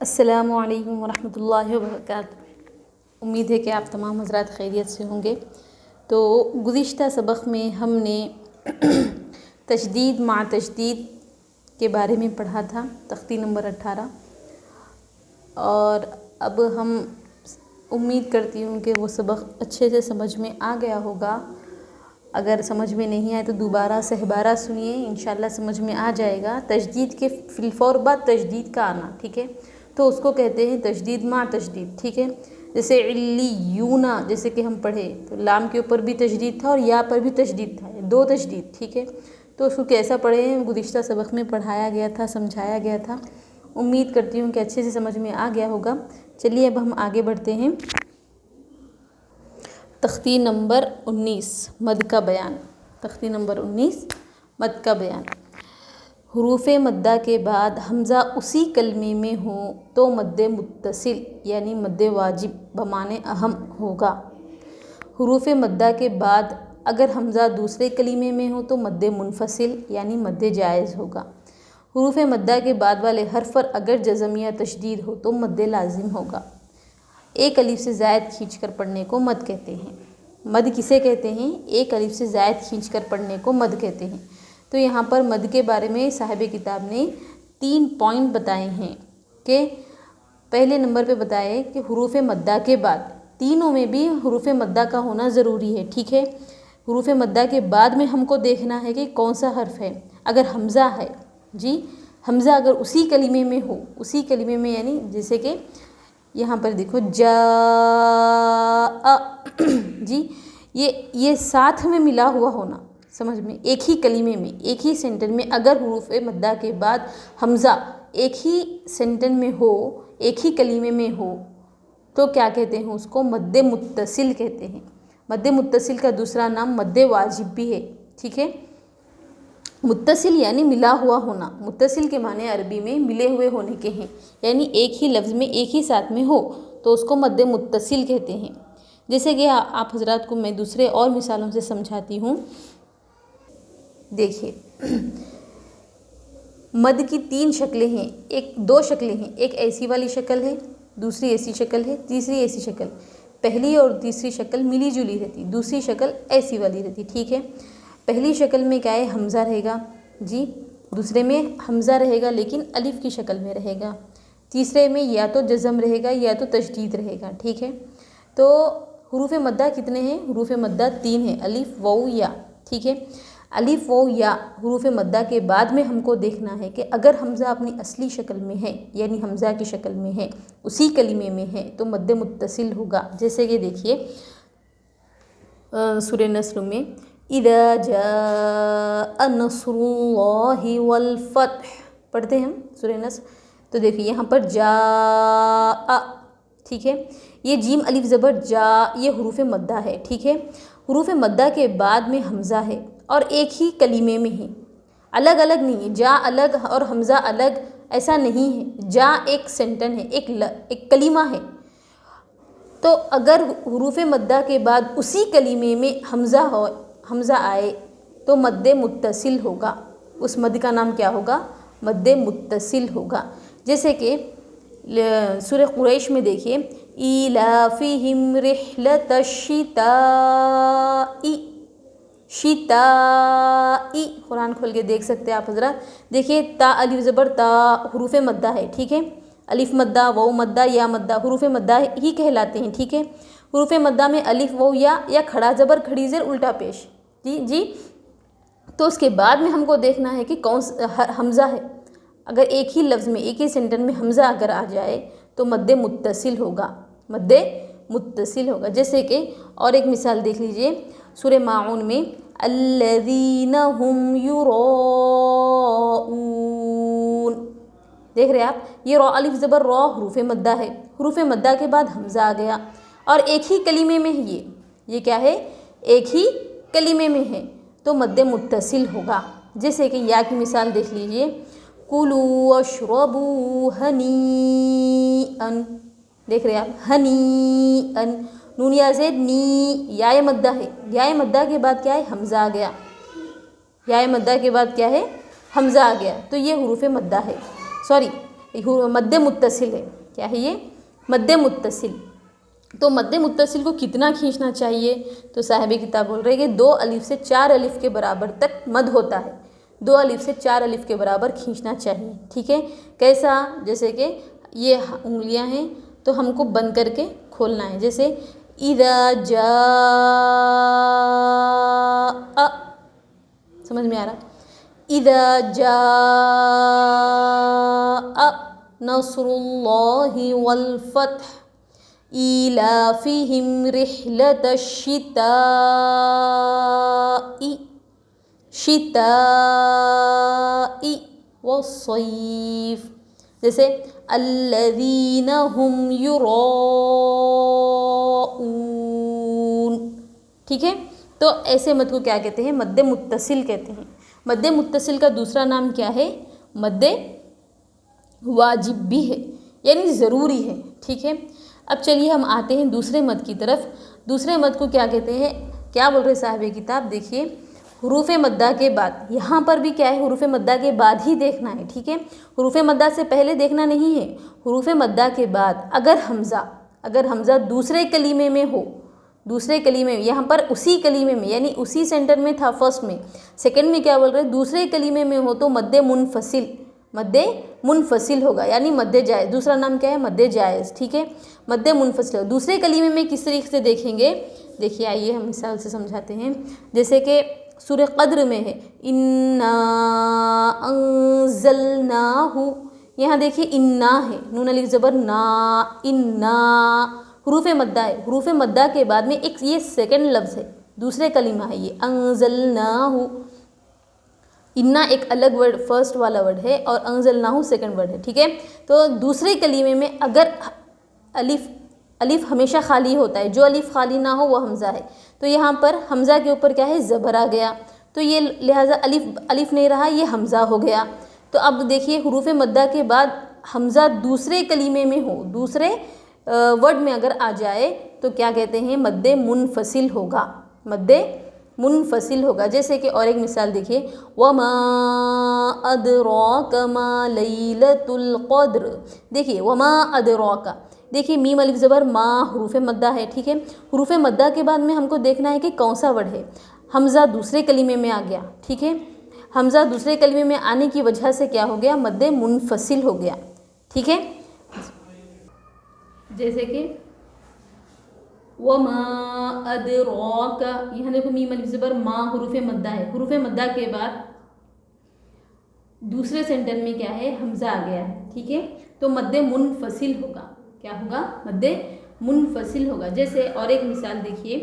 السلام علیکم ورحمۃ اللہ وبرکاتہ۔ امید ہے کہ آپ تمام حضرات خیریت سے ہوں گے۔ تو گزشتہ سبق میں ہم نے تشدید مع تشدید کے بارے میں پڑھا تھا، تختی نمبر 18، اور اب ہم امید کرتی ہوں کہ وہ سبق اچھے سے سمجھ میں آ گیا ہوگا۔ اگر سمجھ میں نہیں آئے تو دوبارہ سہبارہ سنیے، انشاءاللہ سمجھ میں آ جائے گا۔ تشدید کے فی الفور بعد تشدید کا آنا، ٹھیک ہے، تو اس کو کہتے ہیں تشدید مع تشدید، ٹھیک ہے۔ جیسے علیون، جیسے کہ ہم پڑھے تو لام کے اوپر بھی تشدید تھا اور یا پر بھی تشدید تھا، دو تشدید، ٹھیک ہے۔ تو اس کو کیسا پڑھے ہیں گزشتہ سبق میں پڑھایا گیا تھا، سمجھایا گیا تھا۔ امید کرتی ہوں کہ اچھے سے سمجھ میں آ گیا ہوگا۔ چلیے اب ہم آگے بڑھتے ہیں۔ تختی نمبر 19 مد کا بیان۔ تختی نمبر 19 مد کا بیان۔ حروف مدہ کے بعد حمزہ اسی کلمے میں ہو تو مد متصل یعنی مد واجب بمعنی اہم ہوگا۔ حروف مدہ کے بعد اگر حمزہ دوسرے کلمے میں ہو تو مد منفصل یعنی مد جائز ہوگا۔ حروف مدہ کے بعد والے حرف پر اگر جزم یا تشدید ہو تو مد لازم ہوگا۔ ایک الف سے زائد کھینچ کر پڑھنے کو مد کہتے ہیں۔ مد کسے کہتے ہیں؟ ایک الف سے زائد کھینچ کر پڑھنے کو مد کہتے ہیں۔ تو یہاں پر مد کے بارے میں صاحب کتاب نے 3 پوائنٹ بتائے ہیں کہ پہلے نمبر پہ بتائے کہ حروف مدہ کے بعد، تینوں میں بھی حروف مدہ کا ہونا ضروری ہے، ٹھیک ہے۔ حروف مدہ کے بعد میں ہم کو دیکھنا ہے کہ کون سا حرف ہے۔ اگر حمزہ ہے، جی حمزہ اگر اسی کلمے میں ہو، اسی کلمے میں یعنی جیسے کہ یہاں پر دیکھو جاء، جی یہ ساتھ میں ملا ہوا ہونا، سمجھ میں، ایک ہی کلمے میں، ایک ہی سینٹنس میں اگر حروف مدہ کے بعد حمزہ ایک ہی سینٹنس میں ہو، ایک ہی کلمے میں ہو تو کیا کہتے ہیں؟ اس کو مد متصل کہتے ہیں۔ مد متصل کا دوسرا نام مد واجب بھی ہے، ٹھیک ہے۔ متصل یعنی ملا ہوا ہونا، متصل کے معنی عربی میں ملے ہوئے ہونے کے ہیں، یعنی ایک ہی لفظ میں ایک ہی ساتھ میں ہو تو اس کو مد متصل کہتے ہیں۔ جیسے کہ آپ حضرات کو میں دوسرے اور مثالوں سے سمجھاتی ہوں۔ دیکھیے مد کی 3 شکلیں ہیں، 2 شکلیں ہیں، ایک ایسی والی شکل ہے، دوسری ایسی شکل ہے، تیسری ایسی شکل۔ پہلی اور تیسری شکل ملی جلی رہتی، دوسری شکل ایسی والی رہتی، ٹھیک ہے۔ پہلی شکل میں کیا ہے؟ حمزہ رہے گا، جی دوسرے میں حمزہ رہے گا لیکن الف کی شکل میں رہے گا، تیسرے میں یا تو جزم رہے گا یا تو تشدید رہے گا، ٹھیک ہے۔ تو حروف مدہ کتنے ہیں؟ حروف مدہ 3 ہیں، الف واو یا، ٹھیک ہے۔ الف واو یا حروف مدہ کے بعد میں ہم کو دیکھنا ہے کہ اگر حمزہ اپنی اصلی شکل میں ہے یعنی حمزہ کی شکل میں ہے، اسی کلمے میں ہے تو مد متصل ہوگا۔ جیسے کہ دیکھیے سورہ نصر میں اذا جاء نصر اللہ والفتح پڑھتے ہیں ہم سورہ نصر، تو دیکھیے یہاں پر جاء، ٹھیک ہے، یہ جیم الف زبر جا، یہ حروف مدہ ہے، ٹھیک ہے۔ حروف مدہ کے بعد میں حمزہ ہے اور ایک ہی کلمے میں ہے، الگ الگ نہیں ہے، جا الگ اور حمزہ الگ ایسا نہیں ہے، جا ایک سینٹن ہے، ایک کلمہ ہے۔ تو اگر حروف مدہ کے بعد اسی کلمے میں حمزہ آئے تو مد متصل ہوگا، اس مد کا نام کیا ہوگا؟ مد متصل ہوگا۔ جیسے کہ سورہ قریش میں دیکھیے ایلافہم رحلۃ شتاء، قرآن کھول کے دیکھ سکتے ہیں آپ حضرات۔ دیکھیے تا الف زبر تا حروف مدہ ہے، ٹھیک ہے۔ الف مدہ، واو مدہ، یا مدہ حروف مدہ ہی کہلاتے ہیں، ٹھیک ہے۔ حروف مدہ میں الف واو یا کھڑا زبر کھڑی زیر الٹا پیش، جی تو اس کے بعد میں ہم کو دیکھنا ہے کہ کون سا حمزہ ہے۔ اگر ایک ہی لفظ میں ایک ہی سینٹنس میں حمزہ اگر آ جائے تو مد متصل ہوگا، مد متصل ہوگا۔ جیسے کہ اور ایک مثال دیکھ لیجئے سورہ ماعون میں الذین هم یراؤون، دیکھ رہے آپ، یہ را الف زبر را حروف مدہ ہے، حروف مدہ کے بعد حمزہ آ گیا اور ایک ہی کلمے میں ہے، یہ کیا ہے؟ ایک ہی کلمے میں ہے تو مد متصل ہوگا۔ جیسے کہ یا کی مثال دیکھ لیجئے کُلُوا واشربوا ہنیئا، دیکھ رہے آپ، ہنیئا، نون یا زید نی، یا مدہ ہے، یا مدہ کے بعد کیا ہے؟ حمزہ آ گیا، یا مدہ کے بعد کیا ہے؟ حمزہ آ گیا، تو یہ حروف مدہ ہے، मद्द मुत्तसिल है। क्या है ये? मद्द मुत्तसिल। तो मद्द मुत्तसिल को कितना खींचना चाहिए? तो साहिब किताब बोल रहे हैं कि 2 अलिफ से 4 अलिफ के बराबर तक मद होता है, 2 अलिफ से 4 अलिफ के बराबर खींचना चाहिए। ठीक है, कैसा? जैसे कि ये उंगलियां हैं तो हमको बंद करके खोलना है। जैसे इज़ा जाअ, समझ में आ रहा? इज़ा जाअ नस्रुल्लाहि वल फत्ह इलाफिहिम रिहलतश शिताई वस्सैफ। जैसे अल्लज़ीना हुम युराऊन। ठीक है, तो ऐसे मद को क्या कहते हैं? मद्दे मुत्तसिल कहते हैं। मद्दे मुत्तसिल का दूसरा नाम क्या है? मद्दे वाजिब भी है, यानी ज़रूरी है। ठीक है, अब चलिए हम आते हैं दूसरे मद की तरफ। दूसरे मद को क्या कहते हैं? क्या बोल रहे साहिब किताब? देखिए, हुरूफ मद्दा के बाद, यहाँ पर भी क्या है? हुरूफ मद्दा के बाद ही देखना है। ठीक है, हुरूफ मद्दा से पहले देखना नहीं है। हुरूफ मद्दा के बाद अगर हमज़ा दूसरे कलीमे में हो, दूसरे कलीमे में, यहाँ पर उसी कलीमे में, यानी उसी सेंटर में था फर्स्ट में, सेकंड में क्या बोल रहे हैं? दूसरे कलीमे में हो तो मद्दे मुनफसिल होगा, यानी मद्दे जायज़। दूसरा नाम क्या है? मद्दे जायज़। ठीक है, मद्दे मुनफसिल। दूसरे कलीमे में किस तरीके से देखेंगे? देखिए, आइए हम मिसाल से समझाते हैं। जैसे कि सूरह क़द्र में है इन्ना अंज़लनाहु, यहाँ देखिए इन्ना है, नून अलिफ ज़बर ना, इन्ना हुरूफ मद्दा है। हुरूफ मद्दा के बाद में एक ये सेकंड लफ्ज़ है, दूसरे कलीमा है ये अंज़लनाहु। इन्ना एक अलग वर्ड, फर्स्ट वाला वर्ड है, और अंज़लनाहु सेकंड वर्ड है। ठीक है, तो दूसरे कलीमे में अगर अलिफ हमेशा खाली होता है, जो अलिफ खाली ना हो वो हमज़ा है, तो यहाँ पर हमज़ा के ऊपर क्या है? ज़बर आ गया, तो ये लिहाजा अलिफ नहीं रहा, ये हमज़ा हो गया। तो अब देखिए, हुरूफ मद्दा के बाद हमज़ा दूसरे कलीमे में हो, दूसरे वर्ड में अगर आ जाए तो क्या कहते हैं? मद्दे मुनफसिल होगा, मद्दे मुनफसिल होगा। जैसे कि और एक मिसाल देखिए, वमा अदराका मा लैलतुल क़द्र। देखिए वमा अदराका, देखिए मीम अलिफ ज़बर मा, हुरूफ मद्दा है। ठीक है, हुरूफ मद्दा के बाद में हमको देखना है कि कौन सा वर्ड है। हमज़ा दूसरे कलीमे में आ गया। ठीक है, हमज़ा दूसरे कलीमे में आने की वजह से क्या हो गया? मद्दे मुनफसिल हो गया। ठीक है, जैसे कि वमा अदराका, यहाँ देखो मीम अलिफ ज़बर मा, हुरूफ मद्दा है। हुरूफ मद्दा के बाद दूसरे सेंटेंस में क्या है? हमज़ा आ गया है। ठीक है, तो मद्दे मुनफसिल होगा। क्या होगा? मद्दे मुनफसिल होगा। जैसे और एक मिसाल देखिए,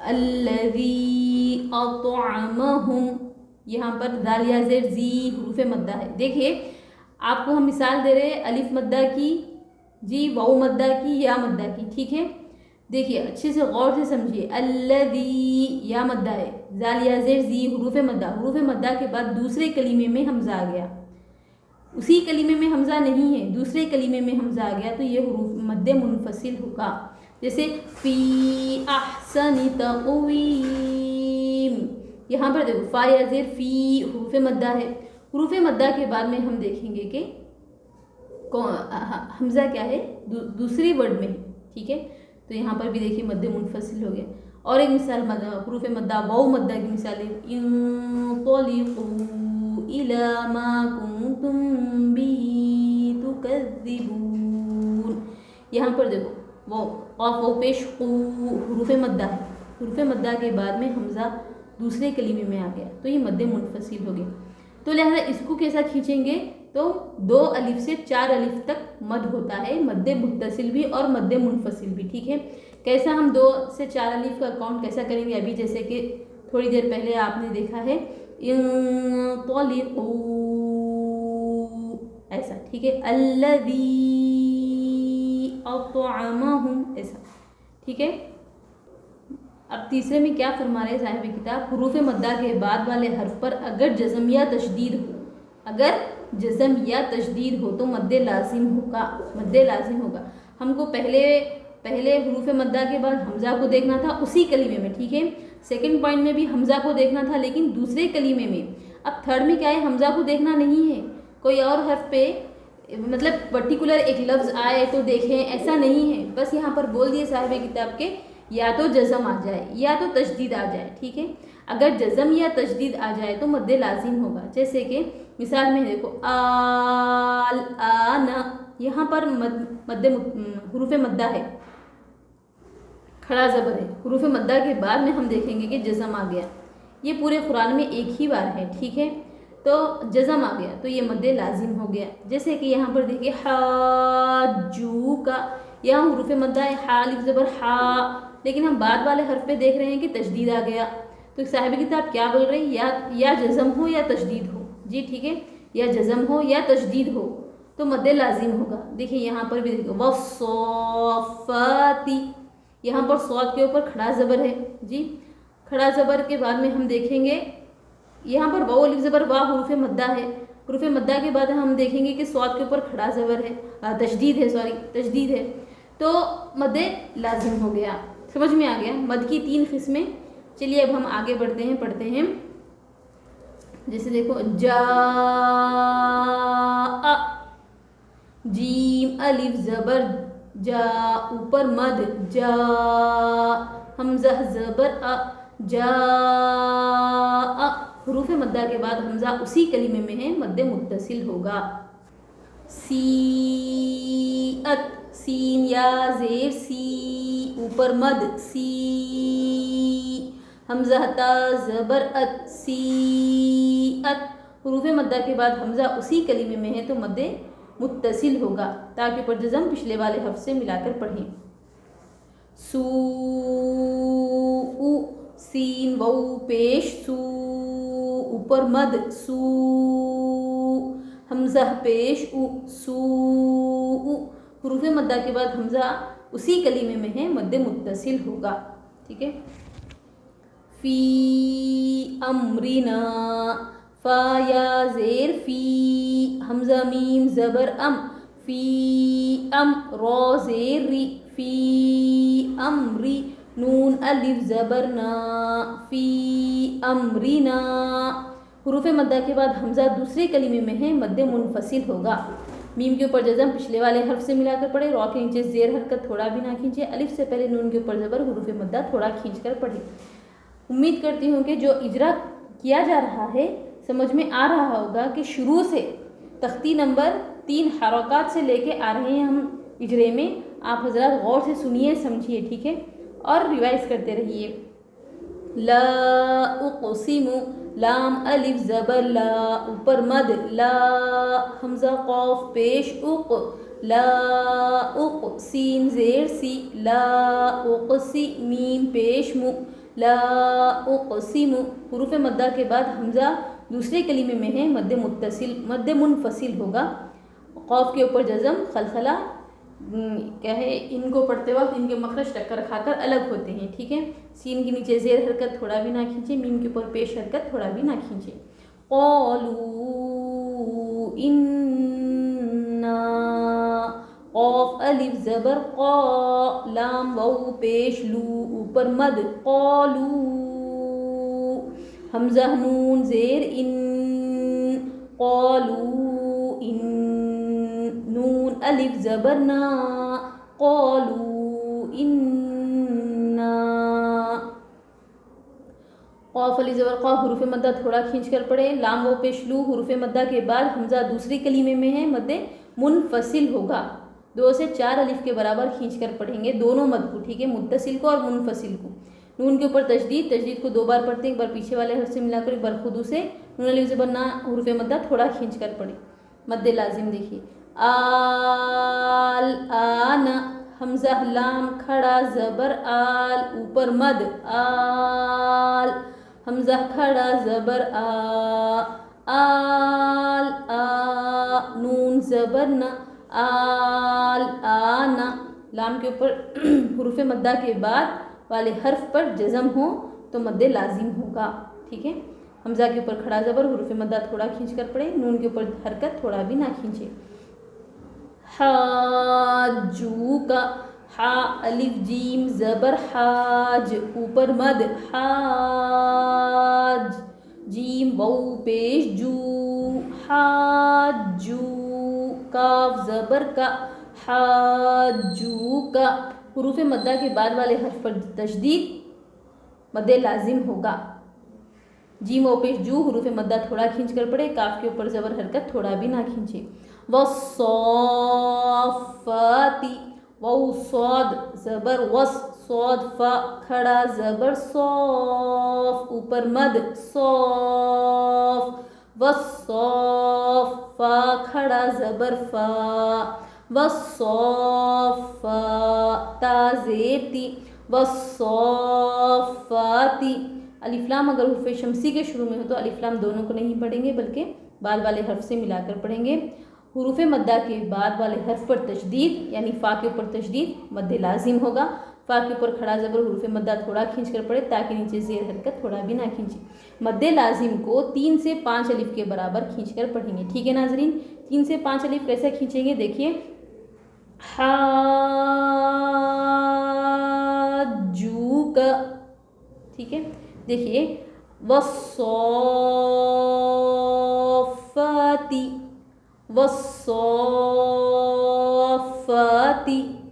अल्लज़ी अतअमहुम, यहाँ पर दाल या ज़ेर ज़ी हुरूफ मद्दा है। देखिए, आपको हम मिसाल दे रहे हैं अलिफ मद्दा की, जी वाउ मद्दा की, या मद्दा की। ठीक है, देखिए अच्छे से गौर से समझिए। अल्लज़ी या मद्दा है, जाल या ज़ेर ज़ी हुरूफ मद्दा, हुरूफ मद्दा के बाद दूसरे कलीमे में हमज़ा आ गया, उसी कलीमे में हमज़ा नहीं है, दूसरे कलीमे में हमज़ा आ गया, तो ये हुरूफ मद्दे मुनफसिल होगा। जैसे फ़ी अहसनि तक़वीम, यहाँ पर देखो फ़ा या ज़ेर फ़ी हुरूफ मद्दा है। हुरूफ मद्दा के बाद में हम देखेंगे कि हमज़ा क्या है? दूसरी वर्ड में है। ठीक है, तो यहाँ पर भी देखिए मद्दे मुनफसिल हो गया। और एक मिसाल हुरूफ मद्दा वाउ मद्दा की मिसाल है, इंतलिक़ू इला मा कुंतुम बिही तुकज़्ज़िबून। यहाँ पर देखो वो क़ाफ़ वो पेश हुरूफ मद्दा है, हुरूफ मद्दा के बाद में हमज़ा दूसरे कलीमे में आ गया, तो ये मद्दे मुनफसिल हो गया। तो लिहाजा इसको कैसा खींचेंगे? तो 2 अलिफ से 4 अलिफ तक मद होता है, मद्दे मुत्तसिल भी और मद्दे मुनफसिल भी। ठीक है, कैसा हम 2 से 4 अलिफ का काउंट कैसा करेंगे? अभी जैसे कि थोड़ी देर पहले आपने देखा है इंतलिक़ू, ऐसा। ठीक है, अल्लज़ी अतअमहुम, ऐसा। ठीक है, अब तीसरे में क्या फरमा रहे साहिब किताब? हुरूफ मद्दा के बाद वाले हर्फ पर अगर जज़म या तशदीद हो, अगर जज़म या तशदीद हो तो मद्दे लाजिम होगा, मद्दे लाजिम होगा। हमको पहले हुरूफ मद्दा के बाद हमज़ा को देखना था उसी कलीमे में। ठीक है, सेकंड पॉइंट में भी हमज़ा को देखना था, लेकिन दूसरे कलीमे में अब थर्ड में क्या है, हमज़ा को देखना नहीं है, कोई और हर्फ पे मतलब पर्टिकुलर एक लफ्ज़ आए तो देखें, ऐसा नहीं है। बस यहाँ पर बोल दिए साहिब किताब के या तो जज़म आ जाए या तो तशदीद आ जाए, ठीक है। अगर जज़म या तशदीद आ जाए तो मद्दे लाजिम होगा। जैसे कि मिसाल में देखो आल आना, यहाँ पर मद्दे हुरूफ मद्दा है, खड़ा ज़बर है। हुरूफ मद्दा के बाद में हम देखेंगे कि जज़म आ गया। ये पूरे कुरान में एक ही बार है, ठीक है। तो जज़म आ गया तो ये मद्दे लाजिम हो गया। जैसे कि यहाँ पर देखिए हाजू का, यहाँ हुरूफ मद्दा है, हा अलिफ ज़बर हा, लेकिन हम बाद वाले हर्फ पे देख रहे हैं कि तशदीद आ गया। तो साहिब किताब क्या बोल रहे हैं, या जज़म हो या तशदीद हो, जी ठीक है, या जज़म हो या तशदीद हो तो मद्दे लाजिम होगा। देखिए यहाँ पर भी देखिए वस्सफ़ाती, यहाँ पर सौद के ऊपर खड़ा ज़बर है जी। खड़ा ज़बर के बाद में हम देखेंगे यहाँ पर वाव अलिफ ज़बर वाह हुरूफ मद्दा है। हुरूफ मद्दा के बाद हम देखेंगे कि सौद के ऊपर खड़ा ज़बर है, तशदीद है, सॉरी तशदीद है, तो मद्दे लाजिम हो गया। समझ में आ गया मद की 3 किस्में। चलिए अब हम आगे बढ़ते हैं, पढ़ते हैं। जैसे देखो जा, जीम अलिफ ज़बर जा, ऊपर मद जा, हमज़ा ज़बर अ, जा, हुरूफ मद्दा के बाद हमज़ा उसी कलीमे में है, मद्दे मुत्तसिल होगा। सीअत, सीन या ज़ेर सी, ऊपर मद सी, हमज़ा ता ज़बर अत, सीअत, हुरूफ मद्दा के बाद हमज़ा उसी कलीमे में है तो मद्दे मुत्तसिल होगा। ताकि पर जज़म पिछले वाले हर्फ से मिलाकर पढ़ें। सू, सीन वऊ पेश सू, ऊपर मद सू, हमज़ा पेश उ, सू, हुरूफ मद्दा के बाद हमज़ा उसी कलीमे में है, मद्दे मुत्तसिल होगा, ठीक है। फ़ी अम्रिना, फ़ा या ज़ेर फ़ी, हमज़ा मीम ज़बर अम, फ़ी अम, रॉ ज़ेर री, फ़ी अम्री, नून अलिफ ज़बर ना, फ़ी अम्रिना, हुरूफ मद्दा के बाद हमज़ा दूसरे कलीमे में है, मद्दे मुनफसिल होगा। मीम के ऊपर जज़म पिछले वाले हर्फ से मिलाकर पढ़े, रॉ के नीचे ज़ेर हरकत थोड़ा भी ना खींचे, अलिफ से पहले नून के ऊपर ज़बर, हुरूफ मद्दा थोड़ा खींच कर पढ़े। उम्मीद करती हूँ कि जो इजरा किया जा रहा है समझ में आ रहा होगा कि शुरू से तख्ती नंबर 3 हरकत से लेके आ रहे हैं हम इजरे में। आप हजरात गौर से सुनिए, समझिए, ठीक है, और रिवाइज करते रहिए। ला उक़सिमु, लाम अलिफ ज़बर ला, ऊपर मद ला, हमज़ा क़ाफ पेश उक़, ला उक़, सीन ज़ेर सी, ला उक़सी, मीम पेश मु, ला उक़सिमु, हुरूफ मद्दा के बाद हमज़ा दूसरे कलीमे में है, मद्दे मुत्तसिल, मद्दे मुनफसिल होगा। क़ाफ के ऊपर जज़म खलखला क्या है, इनको पढ़ते वक्त इनके मखरज टक्कर खाकर अलग होते हैं, ठीक है। सीन के नीचे ज़ेर हरकत थोड़ा भी ना खींचे, मीम के ऊपर पेश हरकत थोड़ा भी ना खींचे। क़ालू इन्ना, क़ाफ अलिफ ज़बर क़ा, लाम वाऊ पेश लू, ऊपर मद क़ालू, हमज़ा नून ज़ेर इन, क़ालू इन, नून अलिफ ज़बर ना, क़ालू इन्ना, क़ाफ अलिफ ज़बर क़ा, हुरूफ मद्दा थोड़ा खींच कर पढ़े। लाम वाऊ पेश लू, हुरूफ मद्दा के बाद हमज़ा दूसरी कलीमे में है, मद्दे मुनफसिल होगा। 2 से 4 अलिफ के बराबर खींच कर पढ़ेंगे दोनों मद को, ठीक है, मुत्तसिल को और मुनफसिल को। नून के ऊपर तशदीद, तशदीद को 2 बार पढ़ते हैं, एक बार पीछे वाले हर्फ से मिलाकर, एक बार खुद से। नून अलिफ ज़बर ना, हुरूफ मद्दा थोड़ा खींच कर पढ़े, मद्दे लाजिम। देखिए आल आना, हमज़ा लाम खड़ा ज़बर आल, ऊपर मद आल, हमज़ा खड़ा ज़बर आ, आल आ, नून ज़बर ना, आल आना, लाम के ऊपर हुरूफ मद्दा के बाद वाले हर्फ पर जज़म हो तो मद्दे लाजिम होगा, ठीक है। हमज़ा के ऊपर खड़ा ज़बर, हुरूफ मद्दा थोड़ा खींच कर पढ़े, नून के ऊपर हरकत थोड़ा भी ना खींचे। हाजू का, हा अलिफ जीम ज़बर हाज, ऊपर मद हाज, जीम वाउ पेश जू, हाजू, काफ ज़बर का, हाजू का। हुरूफ मद्दा के बाद वाले हर्फ पर तशदीद मद्द लाजिम होगा। जीम वाउ पेश जू हुरूफ मद्दा थोड़ा खींच कर पढ़े, काफ के ऊपर ज़बर हरकत थोड़ा भी ना खींचे। वस्सौफ़ाती, वाउ सौद ज़बर वस, सौद फा खड़ा ज़बर सौफ, ऊपर मद सौफ, वस्सौफ़ा खड़ा ज़बर फा, वस्सौफ़ा ता ज़ेर ती, वस्सौफ़ाती। अलिफ लाम अगर हुर्फ़े शमसी के शुरू में हो तो अलिफ लाम दोनों को नहीं पढ़ेंगे बल्कि बाद वाले हर्फ से मिलाकर पढ़ेंगे। हुरूफ मद्दा के बाद वाले हर्फ पर तशदीद यानी फ़ा के ऊपर तशदीद मद्द लाजिम होगा। फ़ा के ऊपर खड़ा ज़बर हुरूफ मद्दा थोड़ा खींच कर पढ़े ताकि नीचे ज़ेर हरकत थोड़ा भी ना खींचे। मद्द लाजिम को 3 से 5 अलिफ के बराबर खींच कर पढ़ेंगे। ठीक है नाजरीन, 3 से 5 अलिफ कैसे खींचेंगे देखिए। हाजू का, ठीक है। देखिए वस्सौफ़ाती, वस्सौफ़ाती,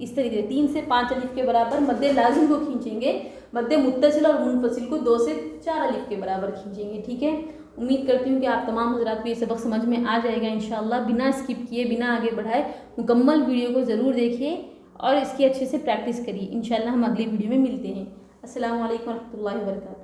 इस तरीके से 3 से 5 अलिफ के बराबर मद्द लाजिम को खींचेंगे। मद्द मुत्तसिल और मुनफसिल को 2 से 4 अलिफ के बराबर खींचेंगे। ठीक है, उम्मीद करती हूँ कि आप तमाम हज़रात को ये सबक समझ में आ जाएगा इंशाअल्लाह। बिना स्किप किए, बिना आगे बढ़ाए मुकम्मल वीडियो को ज़रूर देखिए और इसकी अच्छे से प्रैक्टिस करिए। इंशाअल्लाह हम अगली वीडियो में मिलते हैं। अस्सलामु अलैकुम व रहमतुल्लाहि व बरकातुहू।